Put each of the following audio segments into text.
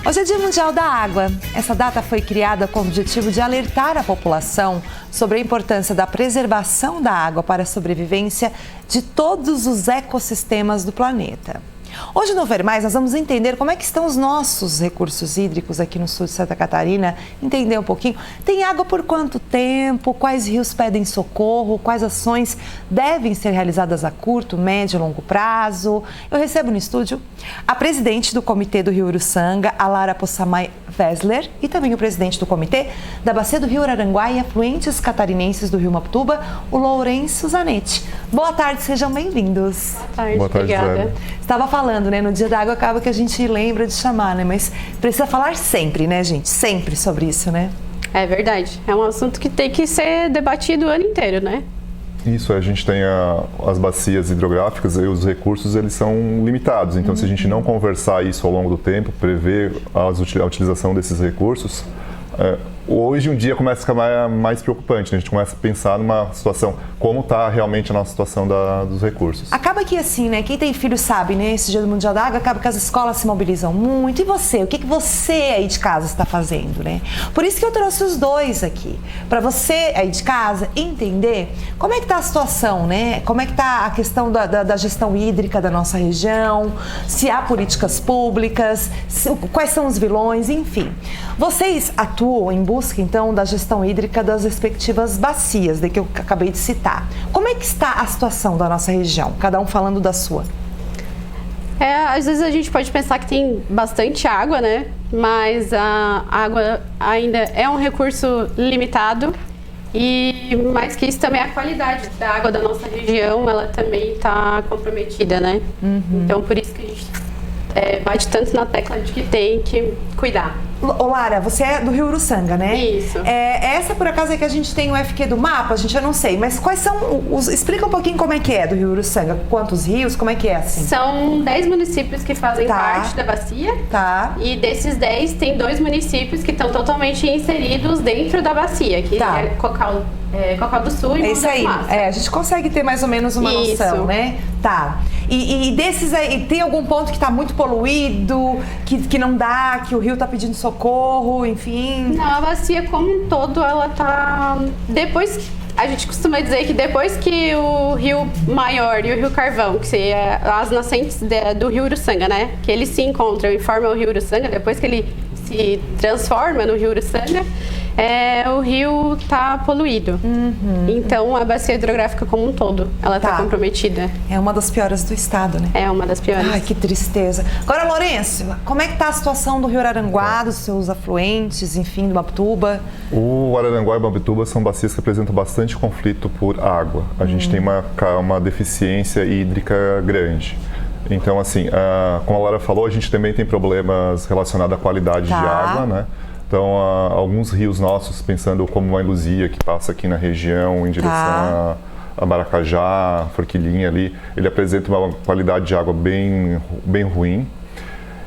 Hoje é Dia Mundial da Água. Essa data foi criada com o objetivo de alertar a população sobre a importância da preservação da água para a sobrevivência de todos os ecossistemas do planeta. Hoje no Ver Mais nós vamos entender como é que estão os nossos recursos hídricos aqui no sul de Santa Catarina, entender um pouquinho. Tem água por quanto tempo? Quais rios pedem socorro? Quais ações devem ser realizadas a curto, médio e longo prazo? Eu recebo no estúdio a presidente do Comitê do Rio Uruçanga, a Lara Possamay Wessler, e também o presidente do Comitê da Bacia do Rio Araranguá e afluentes catarinenses do Rio Mapituba, o Lourenço Zanetti. Boa tarde, sejam bem-vindos. Boa tarde, obrigada. Zé. Estava falando, né? No Dia da Água acaba que a gente lembra de chamar, né? Mas precisa falar sempre, né, gente? Sempre sobre isso, né? É verdade. É um assunto que tem que ser debatido o ano inteiro, né? Isso, a gente tem as bacias hidrográficas e os recursos, eles são limitados. Então, se a gente não conversar isso ao longo do tempo, prever a utilização desses recursos, hoje um dia começa a ficar mais preocupante, né? A gente começa a pensar numa situação, como está realmente a nossa situação dos recursos. Acaba que assim, né? Quem tem filho sabe, né? Esse Dia do Mundial da Água, acaba que as escolas se mobilizam muito. E você? O que você aí de casa está fazendo, né? Por isso que eu trouxe os dois aqui. Para você aí de casa entender como é que está a situação, né? Como é que está a questão da gestão hídrica da nossa região, se há políticas públicas, quais são os vilões, enfim. Vocês atuam em busca, então, da gestão hídrica das respectivas bacias, que eu acabei de citar. Como é que está a situação da nossa região? Cada um falando da sua. Às vezes a gente pode pensar que tem bastante água, né? Mas a água ainda é um recurso limitado. E mais que isso também a qualidade da água da nossa região, ela também está comprometida, né? Então por isso que a gente bate tanto na tecla de que tem que cuidar. Ô Lara, você é do Rio Uruçanga, né? Isso. Essa por acaso é que a gente tem o FQ do mapa, gente, eu não sei, mas quais são explica um pouquinho como é que é do Rio Uruçanga, quantos rios, como é que é assim? São 10 municípios que fazem parte da bacia. Tá. E desses 10, tem 2 municípios que estão totalmente inseridos dentro da bacia, que é Cocal do Sul e É isso aí. A gente consegue ter mais ou menos uma noção, né? Tá. E desses aí, tem algum ponto que está muito poluído, que não dá, que o rio está pedindo socorro, enfim? Não, a bacia como um todo, ela tá... A gente costuma dizer que depois que o Rio Maior e o Rio Carvão, que são as nascentes do Rio Uruçanga, né? Que eles se encontram e formam o Rio Uruçanga, depois que ele se transforma no Rio Uruçanga, o rio está poluído. Então, a bacia hidrográfica como um todo, ela está comprometida. É uma das piores do estado, né? É uma das piores. Ai, que tristeza. Agora, Lourenço, como é que está a situação do Rio Araranguá, dos seus afluentes, enfim, do Mapituba? O Araranguá e o Mapituba são bacias que apresentam bastante conflito por água. A gente tem uma deficiência hídrica grande. Então, assim, como a Lara falou, a gente também tem problemas relacionados à qualidade de água, né? Então, alguns rios nossos, pensando como a Luzia, que passa aqui na região em direção a Maracajá, Forquilinha ali, ele apresenta uma qualidade de água bem ruim.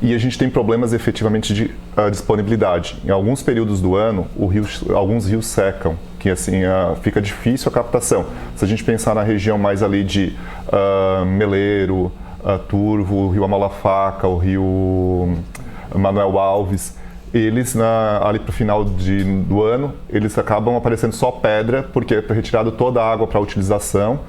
E a gente tem problemas efetivamente de disponibilidade. Em alguns períodos do ano, alguns rios secam, que assim fica difícil a captação. Se a gente pensar na região mais ali de Meleiro, Turvo, o Rio Amalafaca, o Rio Manuel Alves, eles ali para o final do ano, eles acabam aparecendo só pedra, porque é retirado toda a água para utilização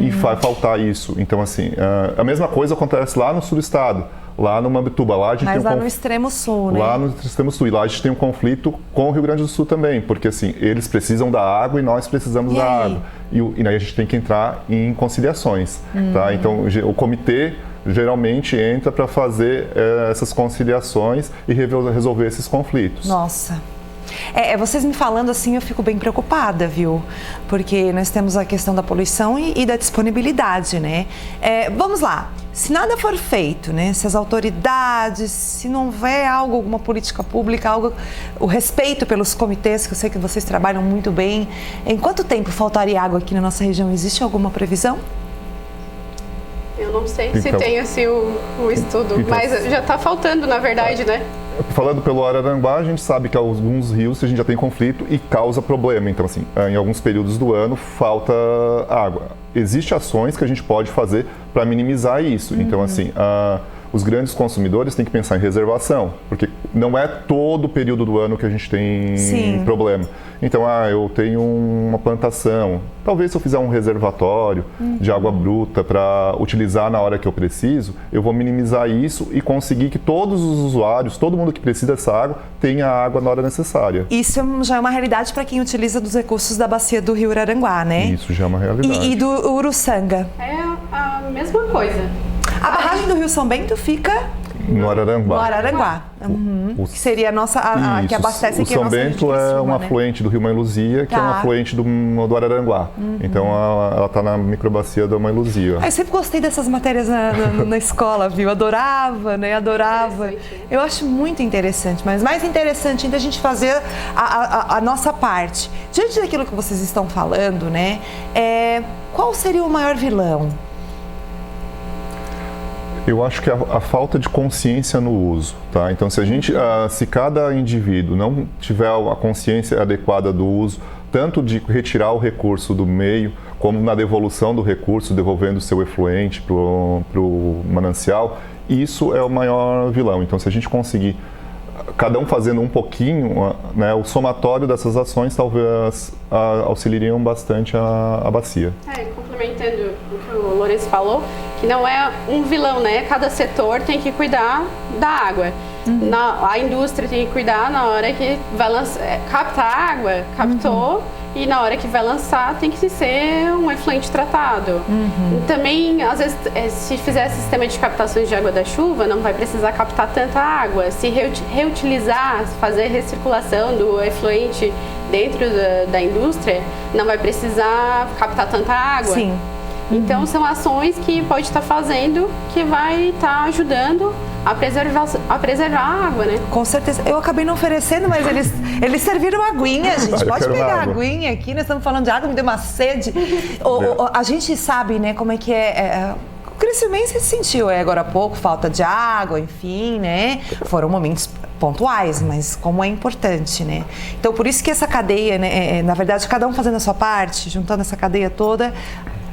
e vai faltar isso. Então, assim, a mesma coisa acontece lá no sul do estado, lá no Mapituba. Lá a gente tem no extremo sul, né? Lá no extremo sul. E lá a gente tem um conflito com o Rio Grande do Sul também, porque assim, eles precisam da água e nós precisamos da água. E aí a gente tem que entrar em conciliações, tá? Então, o comitê geralmente entra para fazer essas conciliações e resolver esses conflitos. Nossa. Vocês me falando assim, eu fico bem preocupada, viu? Porque nós temos a questão da poluição e da disponibilidade, né? Vamos lá. Se nada for feito, né? Se as autoridades, se não houver alguma política pública, o respeito pelos comitês, que eu sei que vocês trabalham muito bem, em quanto tempo faltaria água aqui na nossa região? Existe alguma previsão? Eu não sei se tem assim o estudo, mas já está faltando, na verdade, né? Falando pelo Araranguá, a gente sabe que alguns rios a gente já tem conflito e causa problema. Então, assim, em alguns períodos do ano falta água. Existem ações que a gente pode fazer para minimizar isso. Então, assim, os grandes consumidores têm que pensar em reservação, porque não é todo o período do ano que a gente tem problema. Então, eu tenho uma plantação, talvez se eu fizer um reservatório de água bruta para utilizar na hora que eu preciso, eu vou minimizar isso e conseguir que todos os usuários, todo mundo que precisa dessa água, tenha água na hora necessária. Isso já é uma realidade para quem utiliza dos recursos da bacia do Rio Araranguá, né? Isso já é uma realidade. E do Uruçanga? É a mesma coisa. A barragem do Rio São Bento fica... No Araranguá. No Araranguá. Que seria a nossa, que abastece aqui a nossa rede de Criciúma. O São Bento é um afluente do Rio Mãe Luzia, que é um afluente do Araranguá. Então, ela está na microbacia da Mãe Luzia. Eu sempre gostei dessas matérias na escola, viu? Adorava, né? Adorava. Eu acho muito interessante, mas mais interessante ainda a gente fazer a nossa parte. Diante daquilo que vocês estão falando, né? Qual seria o maior vilão? Eu acho que a falta de consciência no uso, tá? Então, se cada indivíduo não tiver a consciência adequada do uso, tanto de retirar o recurso do meio, como na devolução do recurso, devolvendo o seu efluente para o manancial, isso é o maior vilão. Então, se a gente conseguir, cada um fazendo um pouquinho, né, o somatório dessas ações talvez auxiliariam bastante a bacia. Complementando o que o Lourenço falou, que não é um vilão, né? Cada setor tem que cuidar da água. A indústria tem que cuidar na hora que vai captar água, captou, e na hora que vai lançar tem que ser um efluente tratado. E também, às vezes, se fizer sistema de captações de água da chuva, não vai precisar captar tanta água. Se reutilizar, fazer recirculação do efluente dentro da indústria, não vai precisar captar tanta água. Sim. Então, são ações que pode estar fazendo que vai estar ajudando a preservar a água, né? Com certeza. Eu acabei não oferecendo, mas eles serviram aguinha, gente. Pode pegar a aguinha aqui, nós estamos falando de água, me deu uma sede. A gente sabe, né, como é que o Criciúmense sentiu agora há pouco, falta de água, enfim, né? Foram momentos pontuais, mas como é importante, né? Então, por isso que essa cadeia, né, na verdade, cada um fazendo a sua parte, juntando essa cadeia toda,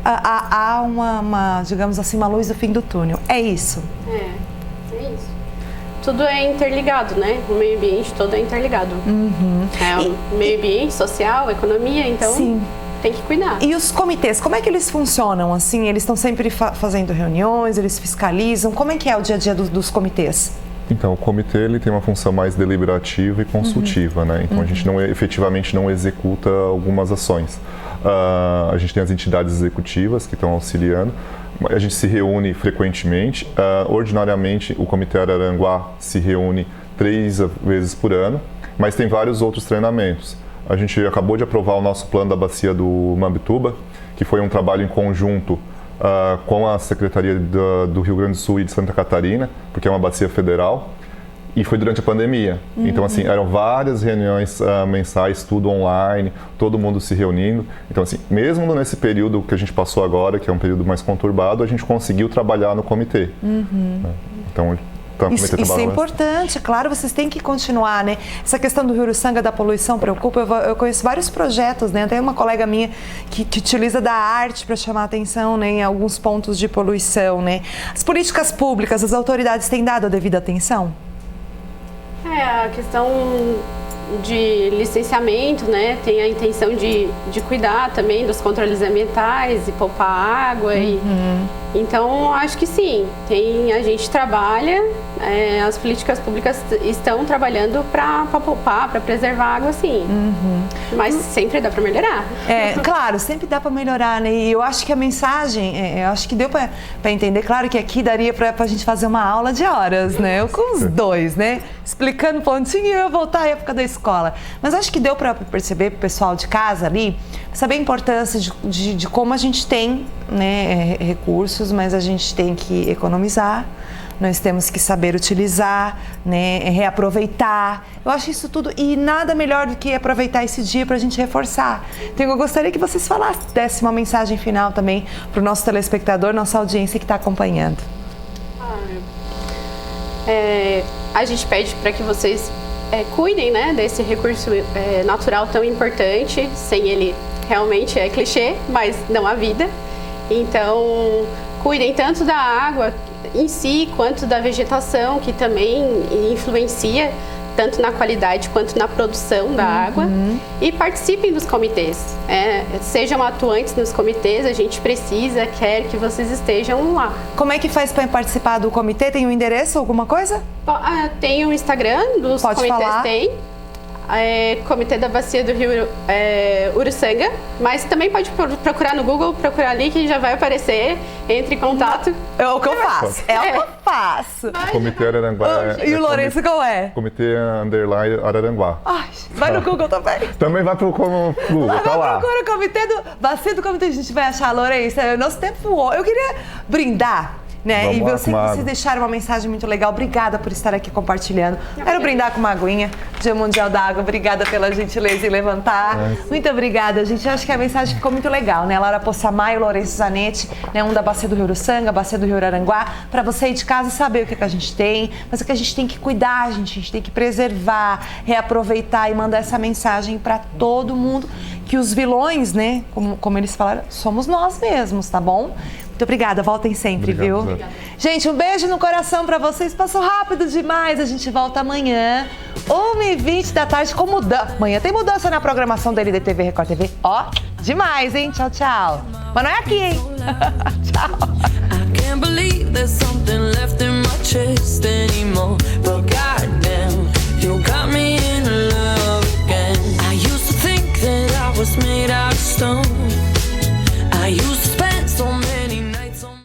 há uma, digamos assim, uma luz do fim do túnel. É isso. É isso. Tudo é interligado, né? O meio ambiente todo é interligado. O meio ambiente, social, economia, então tem que cuidar. E os comitês, como é que eles funcionam? Assim, eles estão sempre fazendo reuniões, eles fiscalizam? Como é que é o dia a dia dos comitês? Então, o comitê ele tem uma função mais deliberativa e consultiva, né? Então, a gente efetivamente não executa algumas ações. A gente tem as entidades executivas que estão auxiliando, a gente se reúne frequentemente. Ordinariamente, o Comitê Araranguá se reúne 3 vezes por ano, mas tem vários outros treinamentos. A gente acabou de aprovar o nosso plano da bacia do Mambituba, que foi um trabalho em conjunto com a Secretaria do Rio Grande do Sul e de Santa Catarina, porque é uma bacia federal, e foi durante a pandemia. Então, assim, eram várias reuniões mensais, tudo online, todo mundo se reunindo. Então, assim, mesmo nesse período que a gente passou agora, que é um período mais conturbado, a gente conseguiu trabalhar no comitê. Então, isso é importante, claro, vocês têm que continuar, né? Essa questão do Rio Uruçanga, da poluição, preocupa. Eu conheço vários projetos, né? Tem uma colega minha que utiliza da arte para chamar a atenção, né, em alguns pontos de poluição, né? As políticas públicas, as autoridades têm dado a devida atenção? A questão de licenciamento, né? Tem a intenção de cuidar também dos controles ambientais e poupar água. Então, acho que sim. A gente trabalha, as políticas públicas estão trabalhando para poupar, para preservar a água, sim. Mas sempre dá para melhorar. Claro, sempre dá para melhorar, né? E eu acho que a mensagem, eu acho que deu para entender. Claro que aqui daria para a gente fazer uma aula de horas, né? Eu com os dois, né? Explicando pontinho e eu voltar à época da escola. Mas acho que deu para perceber para o pessoal de casa ali, saber a importância de como a gente tem, né, recursos, mas a gente tem que economizar, nós temos que saber utilizar, né, reaproveitar. Eu acho isso tudo, e nada melhor do que aproveitar esse dia para a gente reforçar. Então, eu gostaria que vocês falassem, dessem uma mensagem final também para o nosso telespectador, nossa audiência que está acompanhando. A gente pede para que vocês cuidem, né, desse recurso natural tão importante. Sem ele, realmente é clichê, mas não há vida. Então, cuidem tanto da água em si, quanto da vegetação, que também influencia tanto na qualidade quanto na produção da água, e participem dos comitês. Sejam atuantes nos comitês, a gente precisa, quer que vocês estejam lá. Como é que faz para participar do comitê? Tem um endereço, alguma coisa? Tem o Instagram dos Pode comitês, falar. Comitê da Bacia do Rio Uruçanga, mas também pode procurar no Google, procurar ali que já vai aparecer, entre em contato. É o que eu faço, é o que eu faço. Comitê Araranguá. E o Lourenço qual é? Comitê Underline Araranguá. Ai, vai no Google também. Também vai pro Google, tá lá. Procura o comitê do... Bacia do comitê, a gente vai achar, Lourenço. Nosso tempo voou. Eu queria brindar, né? Vamos e lá, eu sei que comadre. vocês deixaram uma mensagem muito legal. Obrigada por estar aqui compartilhando. Quero brindar com uma aguinha. Dia Mundial da Água. Obrigada pela gentileza em levantar. Muito obrigada, gente. Eu acho que a mensagem ficou muito legal, né? Laura Possamay e o Lourenço Zanetti, né? Um da Bacia do Rio Uruçanga, Bacia do Rio Araranguá. Para você ir de casa saber o que a gente tem, mas o que a gente tem que cuidar, a gente tem que preservar, reaproveitar e mandar essa mensagem para todo mundo. Que os vilões, né? Como eles falaram, somos nós mesmos, tá bom? Muito obrigada, voltem sempre, Obrigado, viu? Zé. Gente, um beijo no coração pra vocês. Passou rápido demais. A gente volta amanhã, 1h20 da tarde, com mudança. Amanhã tem mudança na programação da LDTV Record TV. Ó, demais, hein? Tchau, tchau. Mas não é aqui, hein? Tchau. I can't believe there's something left in my chest anymore. But